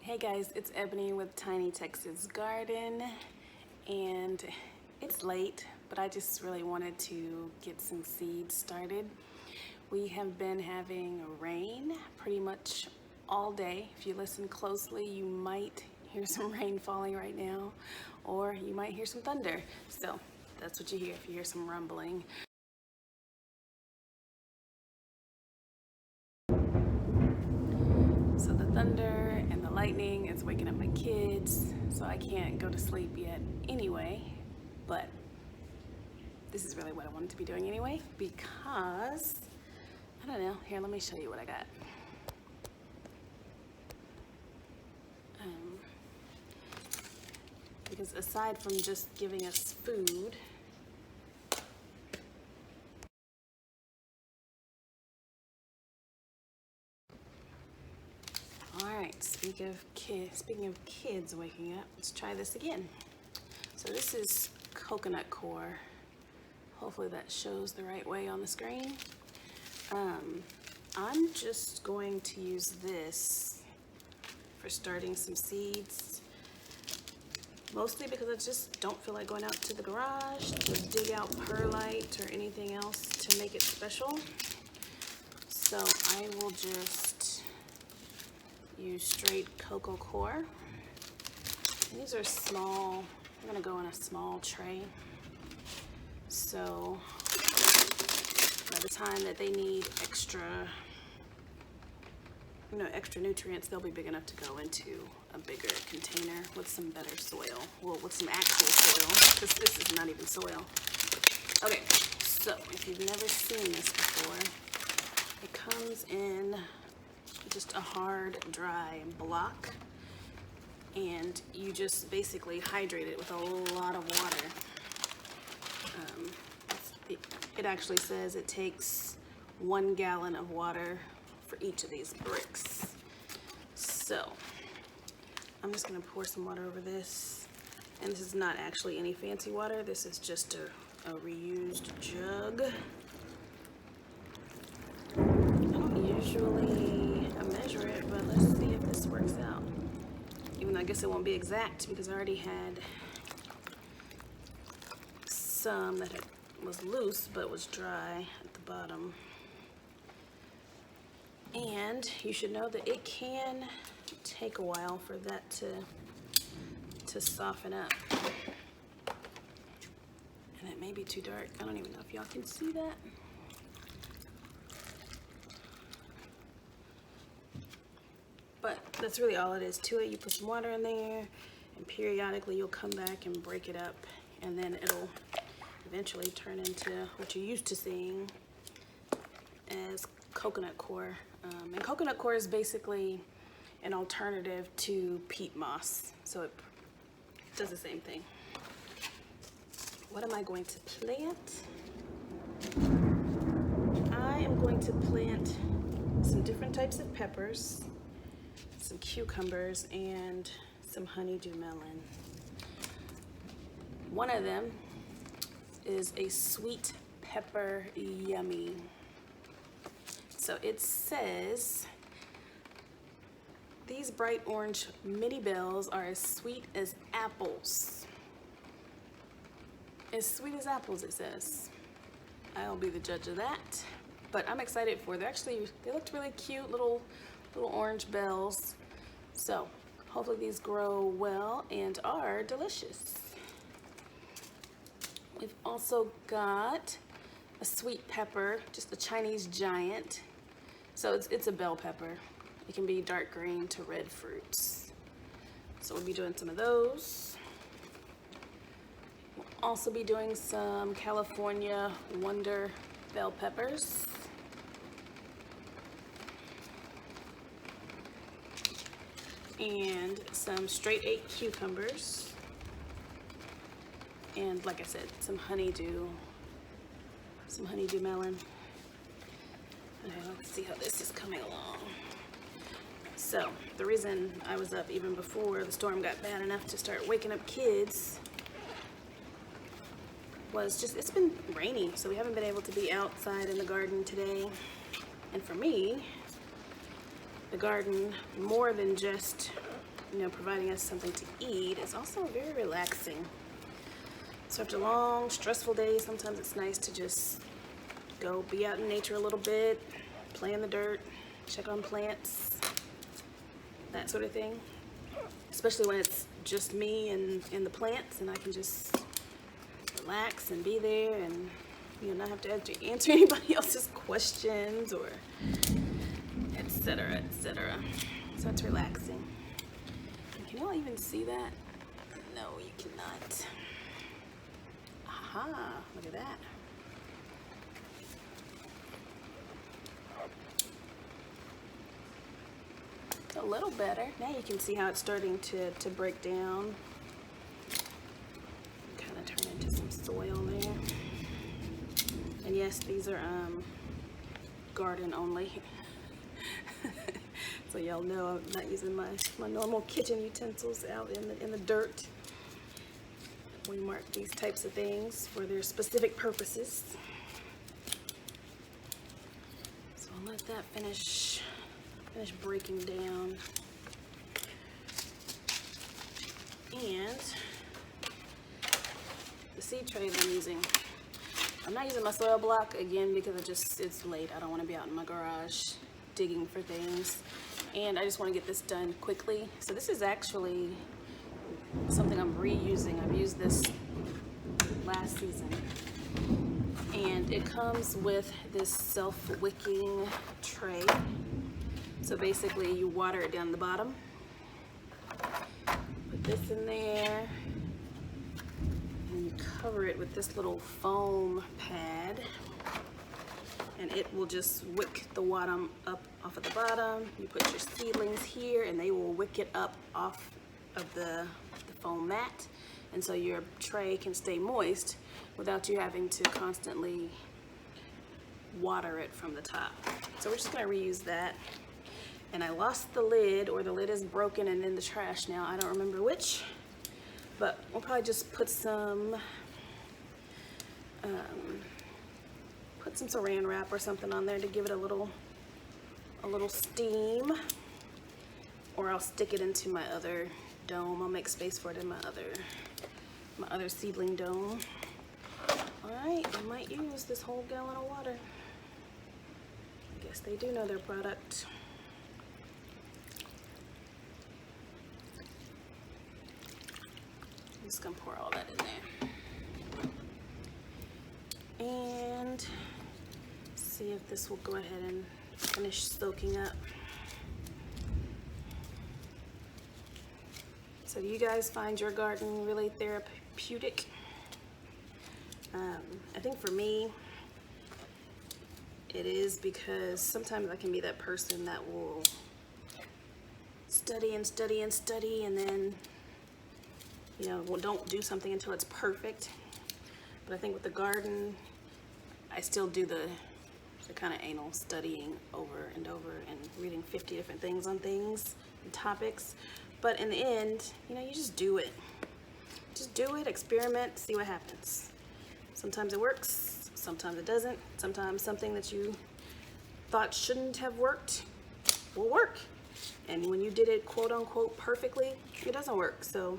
Hey guys, it's Ebony with TinyTexasGarden, and it's late, but I just really wanted to get some seeds started. We have been having rain pretty much all day. If you listen closely, you might hear some rain falling right now, or you might hear some thunder. So that's what you hear if you hear some rumbling. So the thunder and the lightning is waking up my kids, so I can't go to sleep yet anyway, but this is really what I wanted to be doing anyway, because, I don't know, here, let me show you what I got. Because aside from just giving us food, alright, speaking of kids waking up, let's try this again. So this is coconut core. Hopefully that shows the right way on the screen. I'm just going to use this for starting some seeds, mostly because I just don't feel like going out to the garage to dig out perlite or anything else to make it special. So I will just use straight cocoa core. And these are small. I'm gonna go in a small tray. So by the time that they need extra nutrients, they'll be big enough to go into a bigger container with some better soil. Well, with some actual soil, because this is not even soil. Okay, so if you've never seen this before, it comes in just a hard, dry block, and you just basically hydrate it with a lot of water. It actually says it takes 1 gallon of water for each of these bricks. So I'm just gonna pour some water over this. And this is not actually any fancy water. This is just a reused jug. I don't usually measure it, but let's see if this works out. Even though I guess it won't be exact because I already had some that was loose but was dry at the bottom. And you should know that it can take a while for that to soften up. And it may be too dark. I don't even know if y'all can see that. But that's really all it is to it. You put some water in there, and periodically you'll come back and break it up, and then it'll eventually turn into what you're used to seeing as coconut core. And coconut core is basically an alternative to peat moss, so it does the same thing. What am I going to plant? I am going to plant some different types of peppers, some cucumbers, and some honeydew melon. One of them is a sweet pepper yummy. So it says, these bright orange mini bells are as sweet as apples. As sweet as apples, it says. I'll be the judge of that. But I'm excited for it. They looked really cute, little orange bells. So hopefully these grow well and are delicious. We've also got a sweet pepper, just a Chinese giant. So it's a bell pepper. It can be dark green to red fruits. So we'll be doing some of those. We'll also be doing some California Wonder bell peppers. And some straight 8 cucumbers. And like I said, some honeydew melon. Okay, let's see how this is coming along. So the reason I was up even before the storm got bad enough to start waking up kids was just, it's been rainy, so we haven't been able to be outside in the garden today. And for me, the garden, more than just you know, providing us something to eat is also very relaxing. So after long, stressful days, sometimes it's nice to just go be out in nature a little bit, play in the dirt, check on plants, that sort of thing. Especially when it's just me and the plants, and I can just relax and be there and, you know, not have to answer anybody else's questions or etc., etc. So it's relaxing. And can y'all even see that? No, you cannot. Aha, look at that. A little better. Now you can see how it's starting to break down. Kind of turn into some soil there. And yes, these are garden only. So y'all know I'm not using my normal kitchen utensils out in the dirt. We mark these types of things for their specific purposes. So I'll let that finish breaking down. And the seed tray that I'm using, I'm not using my soil block again because it's late. I don't want to be out in my garage digging for things, and I just want to get this done quickly. So this is actually something I'm reusing. I've used this last season, and it comes with this self-wicking tray. So basically you water it down the bottom, put this in there, and you cover it with this little foam pad, and it will just wick the water up off of the bottom. You put your seedlings here and they will wick it up off of the foam mat, and so your tray can stay moist without you having to constantly water it from the top. So we're just gonna reuse that. And I lost the lid, or the lid is broken and in the trash now. I don't remember which, but we'll probably just put some saran wrap or something on there to give it a little steam, or I'll stick it into my other dome. I'll make space for it in my other seedling dome. All right, I might use this whole gallon of water. I guess they do know their product. I'm just gonna pour all that in there. And see if this will go ahead and finish soaking up. So do you guys find your garden really therapeutic? I think for me, it is, because sometimes I can be that person that will study and study and study, and then, you know, don't do something until it's perfect. But I think with the garden, I still do the kind of anal studying over and over and reading 50 different things on things and topics. But in the end, you know, you just do it. Just do it, experiment, see what happens. Sometimes it works, sometimes it doesn't. Sometimes something that you thought shouldn't have worked will work. And when you did it quote unquote perfectly, it doesn't work. So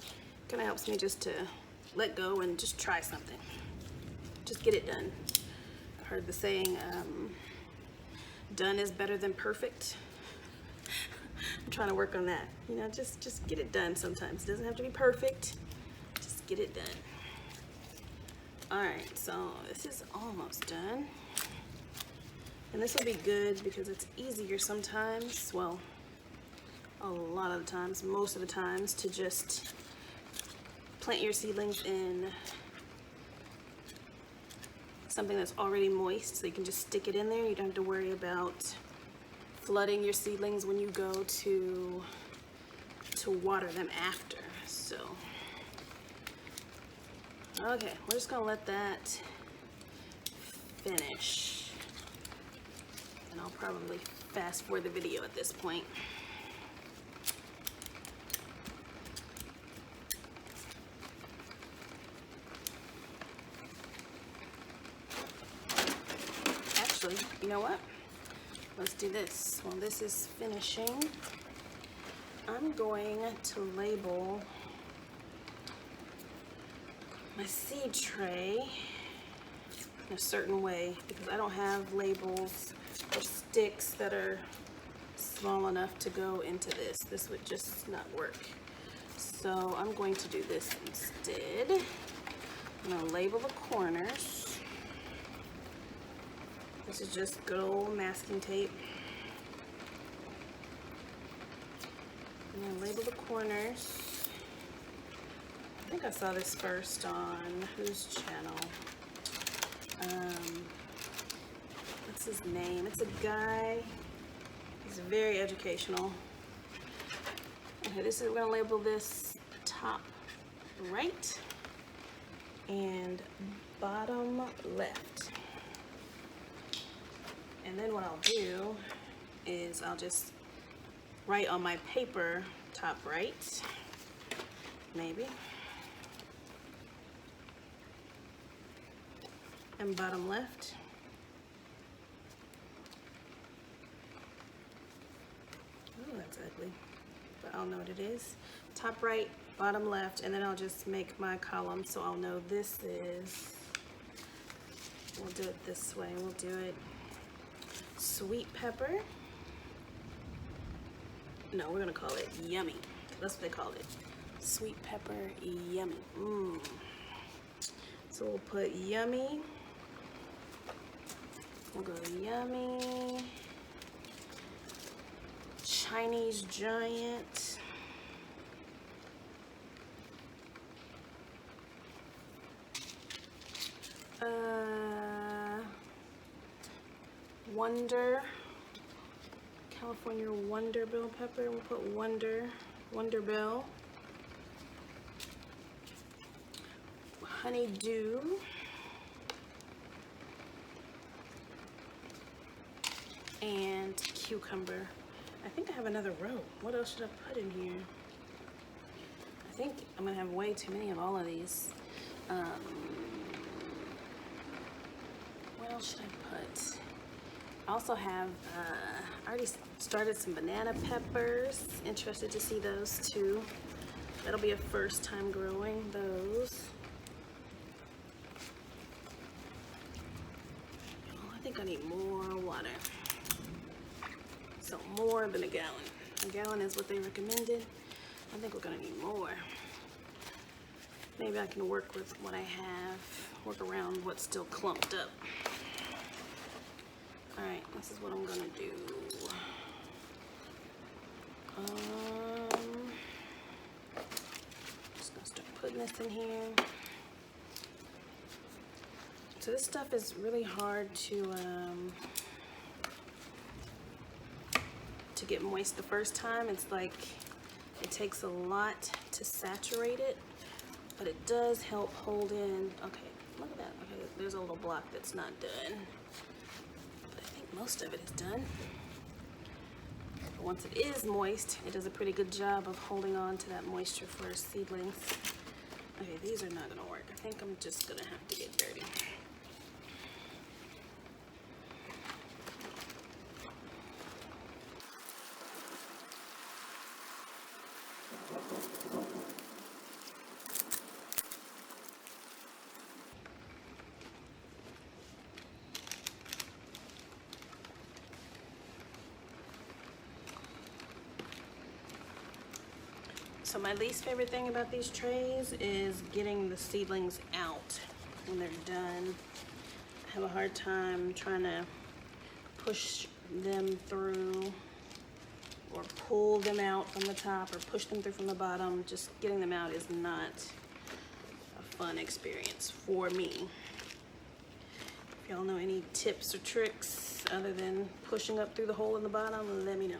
it kind of helps me just to let go and just try something. Just get it done. I heard the saying, done is better than perfect. I'm trying to work on that. You know, just get it done sometimes. It doesn't have to be perfect. Just get it done. All right, so this is almost done. And this will be good because it's easier sometimes, well, a lot of the times, most of the times, to just plant your seedlings in something that's already moist, so you can just stick it in there. You don't have to worry about flooding your seedlings when you go to water them after. So, okay, we're just gonna let that finish. And I'll probably fast forward the video at this point. Actually, you know what? Let's do this. While this is finishing, I'm going to label my seed tray in a certain way because I don't have labels or sticks that are small enough to go into this. This would just not work. So I'm going to do this instead. I'm going to label the corners. This is just good old masking tape. I'm going to label the corners. I think I saw this first on whose channel? What's his name? It's a guy. He's very educational. Okay, this is, we're gonna label this top right and bottom left. And then what I'll do is I'll just write on my paper top right, maybe, and bottom left. Oh, that's ugly, but I'll know what it is. Top right, bottom left, and then I'll just make my column so I'll know this is, we'll do it this way. We'll do it sweet pepper. No, we're gonna call it yummy. That's what they call it. Sweet pepper yummy. So we'll put yummy. We'll go yummy. Chinese giant. Wonder. California Wonder Bell pepper. We'll put Wonder Bell. Honeydew. And cucumber. I think I have another row. What else should I put in here? I think I'm gonna have way too many of all of these. What else should I put? I also have, I already started some banana peppers. Interested to see those too. That'll be a first time growing those. Oh, I think I need more water. So more than a gallon. A gallon is what they recommended. I think we're gonna need more. Maybe I can work with what I have, work around what's still clumped up. All right, this is what I'm gonna do. Just gonna start putting this in here. So this stuff is really hard to get moist the first time. It's like it takes a lot to saturate it, but it does help hold in. Okay, look at that. Okay, there's a little block that's not done. Most of it is done. But once it is moist, it does a pretty good job of holding on to that moisture for our seedlings. Okay, these are not gonna work. I think I'm just gonna have to get dirty. So my least favorite thing about these trays is getting the seedlings out when they're done. I have a hard time trying to push them through or pull them out from the top or push them through from the bottom. Just getting them out is not a fun experience for me. If y'all know any tips or tricks other than pushing up through the hole in the bottom, let me know.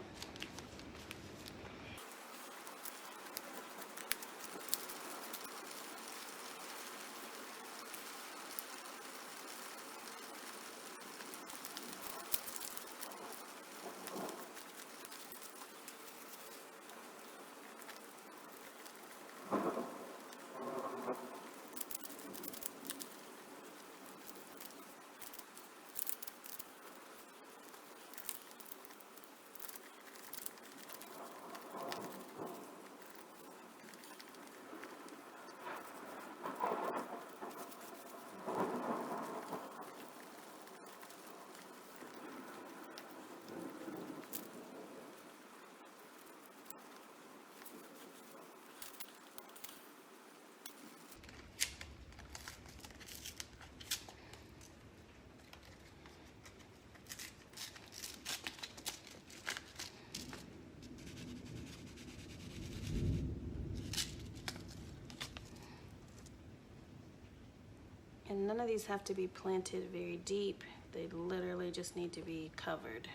And none of these have to be planted very deep. They literally just need to be covered.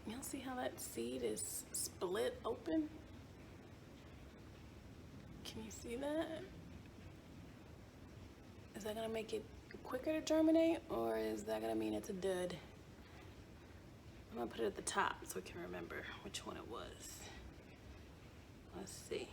Y'all see how that seed is split open? Can you see that? Is that gonna make it quicker to germinate, or is that gonna mean it's a dud? I'm gonna put it at the top so we can remember which one it was. Let's see.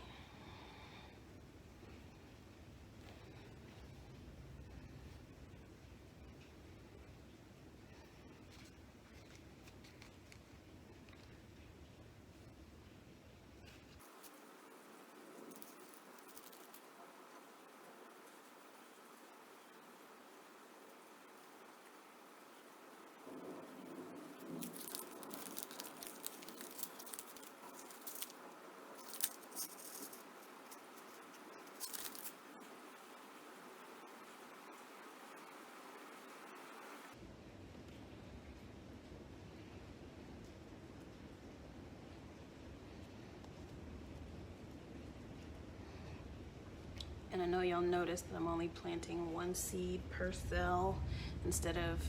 And I know y'all noticed that I'm only planting one seed per cell instead of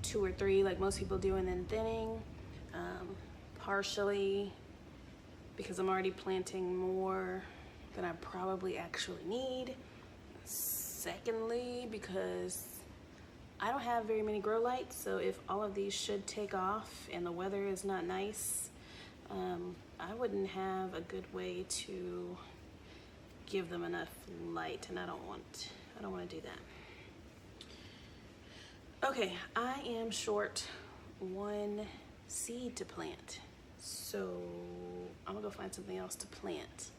2 or 3 like most people do, and then thinning. Partially because I'm already planting more than I probably actually need. Secondly, because I don't have very many grow lights, so if all of these should take off and the weather is not nice, I wouldn't have a good way to give them enough light, and I don't want to do that. Okay, I am short 1 seed to plant, so I'm gonna go find something else to plant.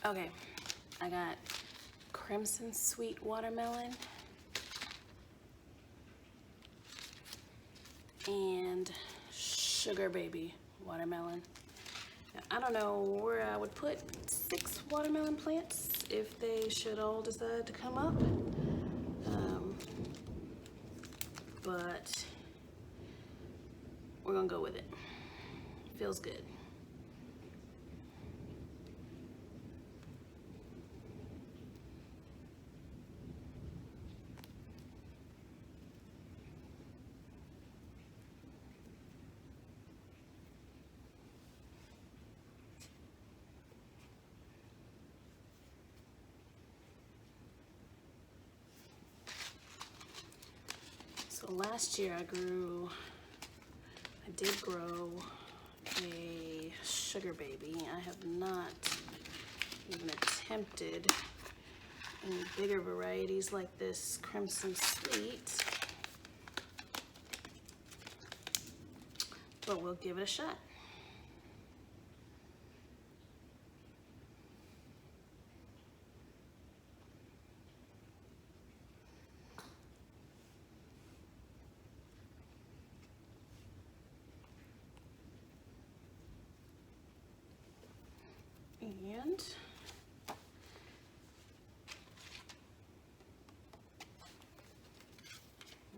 Okay, I got crimson sweet watermelon and sugar baby watermelon. Now, I don't know where I would put 6 watermelon plants if they should all decide to come up, but we're gonna go with it. Feels good. So last year I did grow a sugar baby. I have not even attempted any bigger varieties like this crimson sweet, but we'll give it a shot. And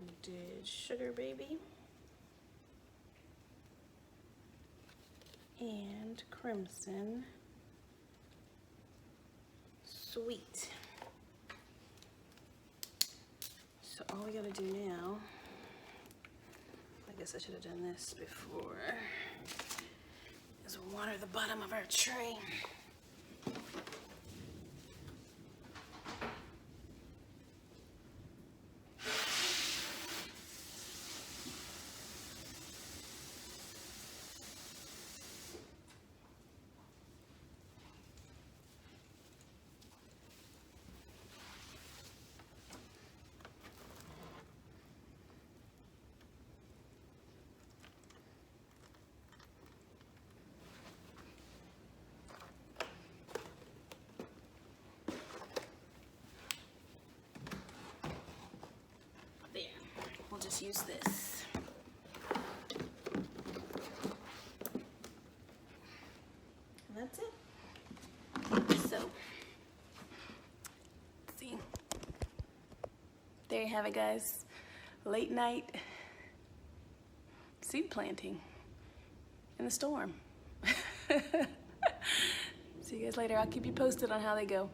we did sugar baby and crimson sweet. So all we gotta do now, I guess I should have done this before, is as we water the bottom of our tray. There, we'll just use this. And that's it. So, let's see. There you have it, guys. Late night seed planting in the storm. See you guys later. I'll keep you posted on how they go.